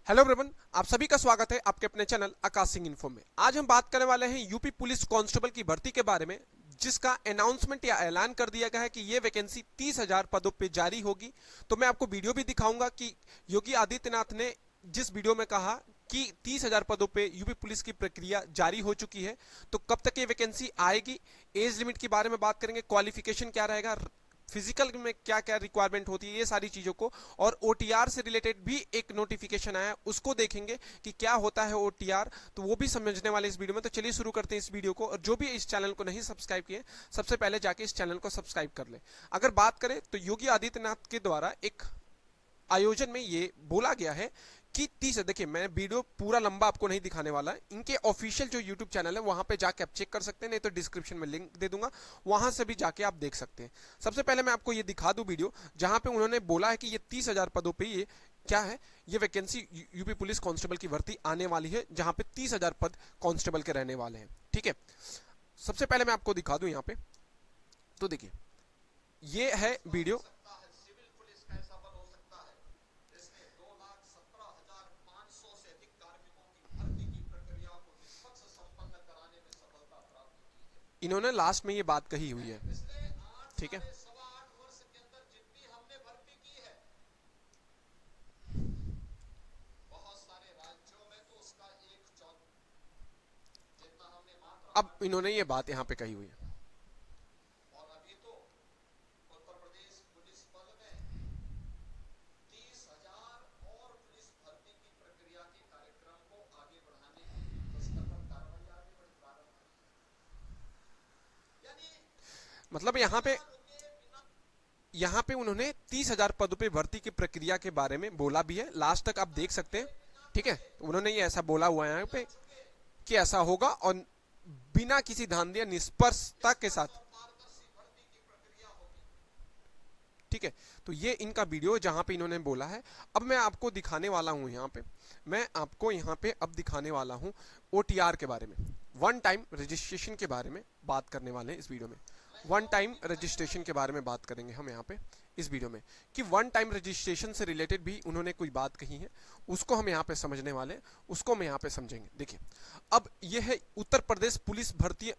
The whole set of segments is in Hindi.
हेलो एवरीवन, आप सभी का स्वागत है आपके अपने चैनल आकाश सिंह इन्फो में। आज हम बात करने वाले हैं यूपी पुलिस कांस्टेबल की भर्ती के बारे में, जिसका अनाउंसमेंट या ऐलान कर दिया गया है कि ये वैकेंसी 30,000 पदों पे जारी होगी। तो मैं आपको वीडियो भी दिखाऊंगा कि योगी आदित्यनाथ ने जिस वीडियो में कहा कि 30,000 पदों पे यूपी पुलिस की प्रक्रिया जारी हो चुकी है, तो कब तक ये वैकेंसी आएगी, एज लिमिट के बारे में बात करेंगे, क्वालिफिकेशन क्या रहेगा, फिजिकल में क्या क्या रिक्वायरमेंट होती है, ये सारी चीजों को, और ओटीआर से रिलेटेड भी एक नोटिफिकेशन आया उसको देखेंगे कि क्या होता है ओटीआर, तो वो भी समझने वाले इस वीडियो में। तो चलिए शुरू करते हैं इस वीडियो को। और जो भी इस चैनल को नहीं सब्सक्राइब किए, सबसे पहले जाके इस चैनल को सब्सक्राइब कर ले। अगर बात करें तो योगी आदित्यनाथ के द्वारा एक आयोजन में ये बोला गया है कि 30, देखिए मैं वीडियो पूरा लंबा आपको नहीं दिखाने वाला, इनके ऑफिशियल जो यूट्यूब चैनल है वहां पे जाके आप चेक कर सकते हैं, नहीं तो डिस्क्रिप्शन में लिंक दे दूंगा, वहां से भी जाके आप देख सकते हैं। सबसे पहले मैं आपको ये दिखा दूं वीडियो जहां पे उन्होंने बोला है कि ये 30,000 पदों पे ये क्या है, ये वैकेंसी यूपी पुलिस कांस्टेबल की भर्ती आने वाली है, जहां पे 30,000 पद कांस्टेबल के रहने वाले हैं। ठीक है, सबसे पहले मैं आपको दिखा दूं यहाँ पे, तो देखिए ये है वीडियो। इन्होंने लास्ट में ये बात कही हुई है। ठीक है, अब इन्होंने ये बात यहाँ पे कही हुई है। मतलब यहाँ पे उन्होंने 30,000 पदों पे भर्ती की प्रक्रिया के बारे में बोला भी है, लास्ट तक आप देख सकते हैं। ठीक है, तो उन्होंने ये ऐसा बोला हुआ है यहाँ पे कि ऐसा होगा, और बिना किसी धांधली निष्पक्षता के साथ। ठीक है, तो ये इनका वीडियो जहां पे इन्होंने बोला है। अब मैं आपको दिखाने वाला हूं यहाँ पे, मैं आपको यहाँ पे अब दिखाने वाला हूं ओटीआर के बारे में, वन टाइम रजिस्ट्रेशन के बारे में बात करने वाले हैं इस वीडियो में। वन टाइम रजिस्ट्रेशन के बारे में बात करेंगे हम यहाँ पे इस वीडियो में, कि वन टाइम रजिस्ट्रेशन से रिलेटेड भी उन्होंने कोई बात कही है, उसको हम यहाँ पे समझने वाले हैं, उसको हम यहाँ पे समझेंगे। देखिए, अब ये है उत्तर प्रदेश पुलिस भर्ती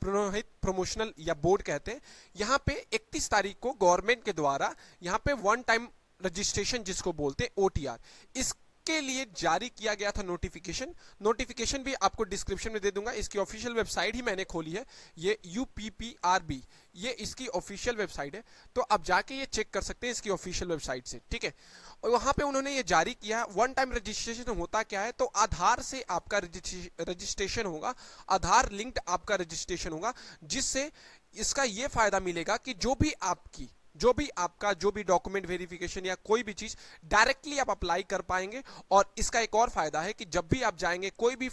पुरोहित प्रमोशनल या बोर्ड कहते हैं। यहाँ पे 31 तारीख को गवर्नमेंट के द्वारा यहाँ पे वन टाइम रजिस्ट्रेशन जिसको बोलते हैं ओटीआर, इसके लिए जारी किया गया था नोटिफिकेशन। नोटिफिकेशन भी आपको डिस्क्रिप्शन में दे दूंगा, इसकी ऑफिशियल वेबसाइट ही मैंने खोली है, ये यूपीपीआरबी, ये इसकी ऑफिशियल वेबसाइट है। तो आप जाके ये चेक कर सकते हैं इसकी ऑफिशियल वेबसाइट से। ठीक है, और वहां पे उन्होंने ये जारी किया। वन टाइम रजिस्ट्रेशन होता क्या है, तो आधार से आपका रजिस्ट्रेशन होगा, आधार लिंक्ड आपका रजिस्ट्रेशन होगा, जिससे इसका ये फायदा मिलेगा कि जो भी डॉक्यूमेंट वेरिफिकेशन या कोई भी चीज डायरेक्टली आप अप्लाई कर पाएंगे। और इसका एक और फायदा है कि जब भी आप जाएंगे कोई भी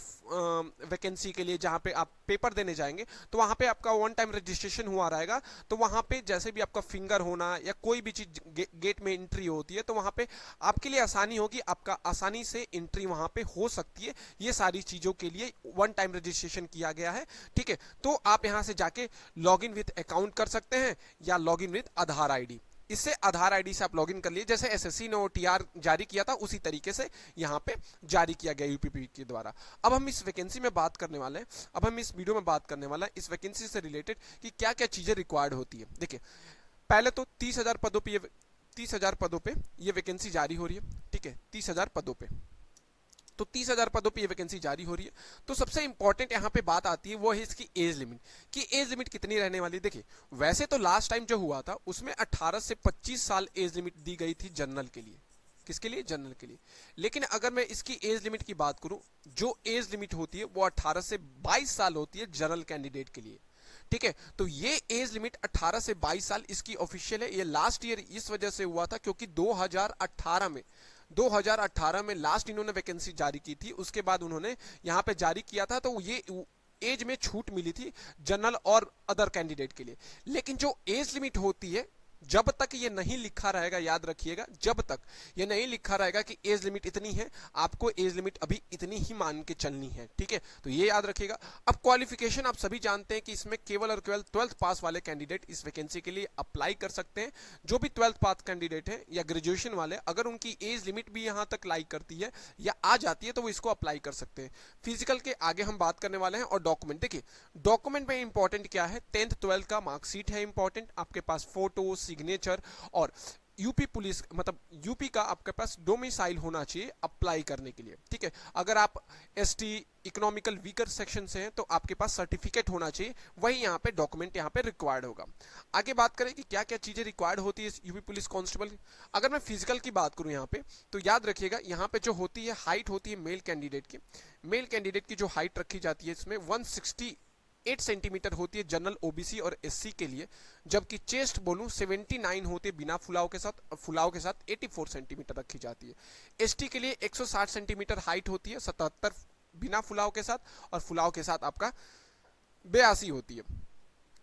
वैकेंसी के लिए जहां पे आप पेपर देने जाएंगे, तो वहां पे आपका वन टाइम रजिस्ट्रेशन हुआ रहेगा, तो वहां पे जैसे भी आपका फिंगर होना या कोई भी चीज गेट में एंट्री होती है, तो वहां पे आपके लिए आसानी होगी, आपका आसानी से एंट्री वहां पे हो सकती है। ये सारी चीजों के लिए वन टाइम रजिस्ट्रेशन किया गया है। ठीक है, तो आप यहां से जाके लॉग इन विथ अकाउंट कर सकते हैं या log in with Aadhaar ID. इससे आधार आईडी से आप लॉगिन कर लिए, जैसे एसएससी ने ओटीआर जारी किया था उसी तरीके से यहां पे जारी किया गया यूपीपी के द्वारा। अब हम इस वैकेंसी में बात करने वाले हैं, अब हम इस वीडियो में बात करने वाला है इस वैकेंसी से रिलेटेड कि क्या क्या चीजें रिक्वायर्ड होती है। देखिए, पहले तो 30,000 पदों पे ये वैकेंसी जारी हो रही है। ठीक है, 30,000 पदों पे, तो 30,000 पदों पे ये वैकेंसी जारी हो रही है। तो सबसे इंपॉर्टेंट यहाँ पे बात आती है वो है इसकी एज लिमिट, कि एज लिमिट कितनी रहने वाली। देखिए, वैसे तो लास्ट टाइम जो हुआ था उसमें 18 से 25 साल एज लिमिट दी गई थी जनरल के लिए। किसके लिए? जनरल के लिए। लेकिन अगर मैं इसकी एज लिमिट की बात करूं, जो एज लिमिट होती है वो 18 से 22 साल होती है जनरल कैंडिडेट के लिए। ठीक है, तो ये एज लिमिट 18 से 22 साल इसकी ऑफिशियल है। ये लास्ट ईयर इस वजह से हुआ था क्योंकि 2018 में लास्ट इन्होंने वैकेंसी जारी की थी, उसके बाद उन्होंने यहां पे जारी किया था, तो ये एज में छूट मिली थी जनरल और अदर कैंडिडेट के लिए। लेकिन जो एज लिमिट होती है जब तक ये नहीं लिखा रहेगा, याद रखिएगा, जब तक ये नहीं लिखा रहेगा कि एज लिमिट इतनी है, आपको एज लिमिट अभी इतनी ही मान के चलनी है, ठीक है, तो ये याद रखिएगा। अब क्वालिफिकेशन आप सभी जानते हैं कि इसमें केवल और केवल 12th पास वाले कैंडिडेट इस वैकेंसी के लिए अप्लाई कर सकते हैं। जो भी 12th पास कैंडिडेट है या ग्रेजुएशन वाले, अगर उनकी एज लिमिट भी यहां तक लाइक करती है या आ जाती है तो वो इसको अप्लाई कर सकते हैं। फिजिकल के आगे हम बात करने वाले हैं। और डॉक्यूमेंट, देखिए डॉक्यूमेंट में इंपॉर्टेंट क्या है, 10th 12th का मार्कशीट है इंपॉर्टेंट, आपके पास फोटो, सिग्नेचर, और यूपी पुलिस मतलब यूपी का आपके पास डोमिसाइल होना चाहिए अप्लाई करने के लिए, ठीक है। अगर आप एसटी इकोनॉमिकल वीकर सेक्शन से हैं तो आपके पास सर्टिफिकेट होना चाहिए, वही यहाँ पे डॉक्यूमेंट यहाँ पे रिक्वायर्ड होगा। आगे बात करें कि क्या क्या चीजें रिक्वायर्ड होती है यूपी पुलिस कांस्टेबल। अगर मैं फिजिकल की बात करूं यहाँ पे, तो याद रखिएगा यहाँ पे जो होती है हाइट होती है मेल कैंडिडेट की जो हाइट रखी जाती है इसमें 168 सेंटीमीटर होती है जनरल ओबीसी और एससी के लिए, जबकि चेस्ट बोलूं 79 होती है बिना फुलाव के साथ 84 सेंटीमीटर रखी जाती है। एसटी के लिए 160 सेंटीमीटर हाइट होती है, 77 बिना फुलाव के साथ, और फुलाव के साथ आपका 82 होती है।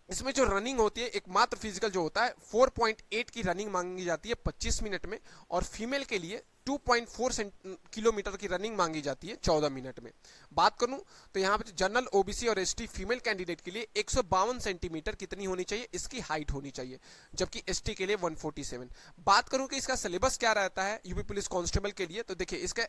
इसमें जो रनिंग होती है, एकमात्र फिजिकल जो होता है 4.8 की रनिंग मांगी जाती है 25 मिनट में, और फीमेल के लिए 2.4 किलोमीटर की रनिंग मांगी जाती है 14 मिनट में। बात करूं तो यहाँ पे जनरल ओबीसी और एसटी फीमेल कैंडिडेट के लिए 152 सेंटीमीटर कितनी होनी चाहिए, इसकी हाइट होनी चाहिए, जबकि एसटी के लिए 147। बात करूं कि इसका सिलेबस क्या रहता है यूपी पुलिस कांस्टेबल के लिए, तो देखिए इसका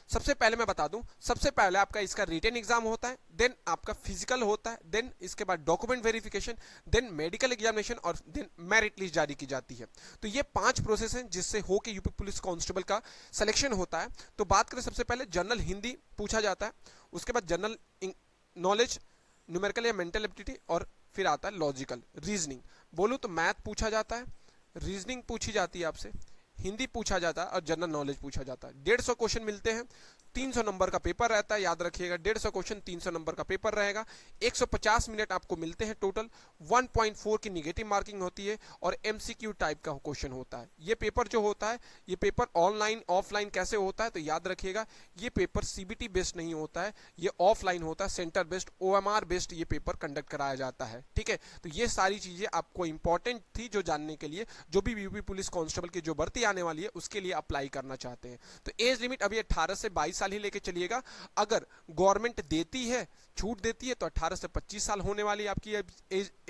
सबसे पहले मैं बता दूं, सबसे पहले आपका इसका रिटन एग्जाम होता है, देन आपका फिजिकल होता है, देन इसके बाद document verification, then medical examination, और देन मेरिट लिस्ट जारी की जाती है। तो ये 5 प्रोसेस हैं जिससे होके यूपी पुलिस कांस्टेबल का सिलेक्शन होता है। तो बात करें सबसे पहले जनरल हिंदी पूछा जाता है, उसके बाद जनरल नॉलेज, न्यूमेरिकल या मेंटल एबिलिटी, और फिर आता है लॉजिकल रीजनिंग। बोलूं तो मैथ पूछा जाता है, रीजनिंग पूछी जाती है आपसे, हिंदी पूछा जाता है, और जनरल नॉलेज पूछा जाता है। 150 क्वेश्चन मिलते हैं, 300 नंबर का पेपर रहता है, याद रखिएगा 150 क्वेश्चन 300 नंबर का पेपर रहेगा। 150 मिनट आपको मिलते हैं टोटल, 1.4 की निगेटिव मार्किंग होती है, और एमसीक्यू टाइप का क्वेश्चन होता है। ये पेपर जो होता है, ये पेपर ऑनलाइन ऑफलाइन कैसे होता है, तो याद रखिएगा ये पेपर सीबीटी बेस्ड नहीं होता है, ये ऑफलाइन होता है, सेंटर बेस्ड ओएमआर बेस्ड ये पेपर कंडक्ट कराया जाता है, ठीक है। तो ये सारी चीजें आपको इंपॉर्टेंट थी जो जानने के लिए, जो भी यूपी पुलिस कांस्टेबल की जो भर्ती आने वाली है उसके लिए अप्लाई करना चाहते हैं। तो एज लिमिट अभी 18 से 22 साल ही लेके चलिएगा। अगर गवर्नमेंट देती है, छूट देती है, तो 18 से 25 साल होने वाली आपकी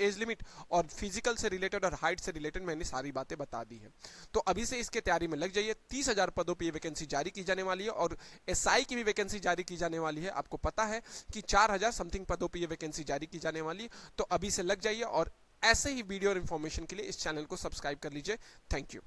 एज लिमिट। और फिजिकल से रिलेटेड और हाइट से रिलेटेड मैंने सारी बातें बता दी है। तो अभी से इसके तैयारी में लग जाइए। 30,000 पदों पर वैकेंसी जारी की जाने वाली है, और एसआई की भी वैकेंसी जारी की जाने वाली है। आपको पता है कि 4,000 समथिंग पदों पर वैकेंसी जारी की जाने वाली है। तो अभी से लग जाइए, और ऐसे ही वीडियो और इन्फॉर्मेशन के लिए इस चैनल को सब्सक्राइब कर लीजिए। Thank you.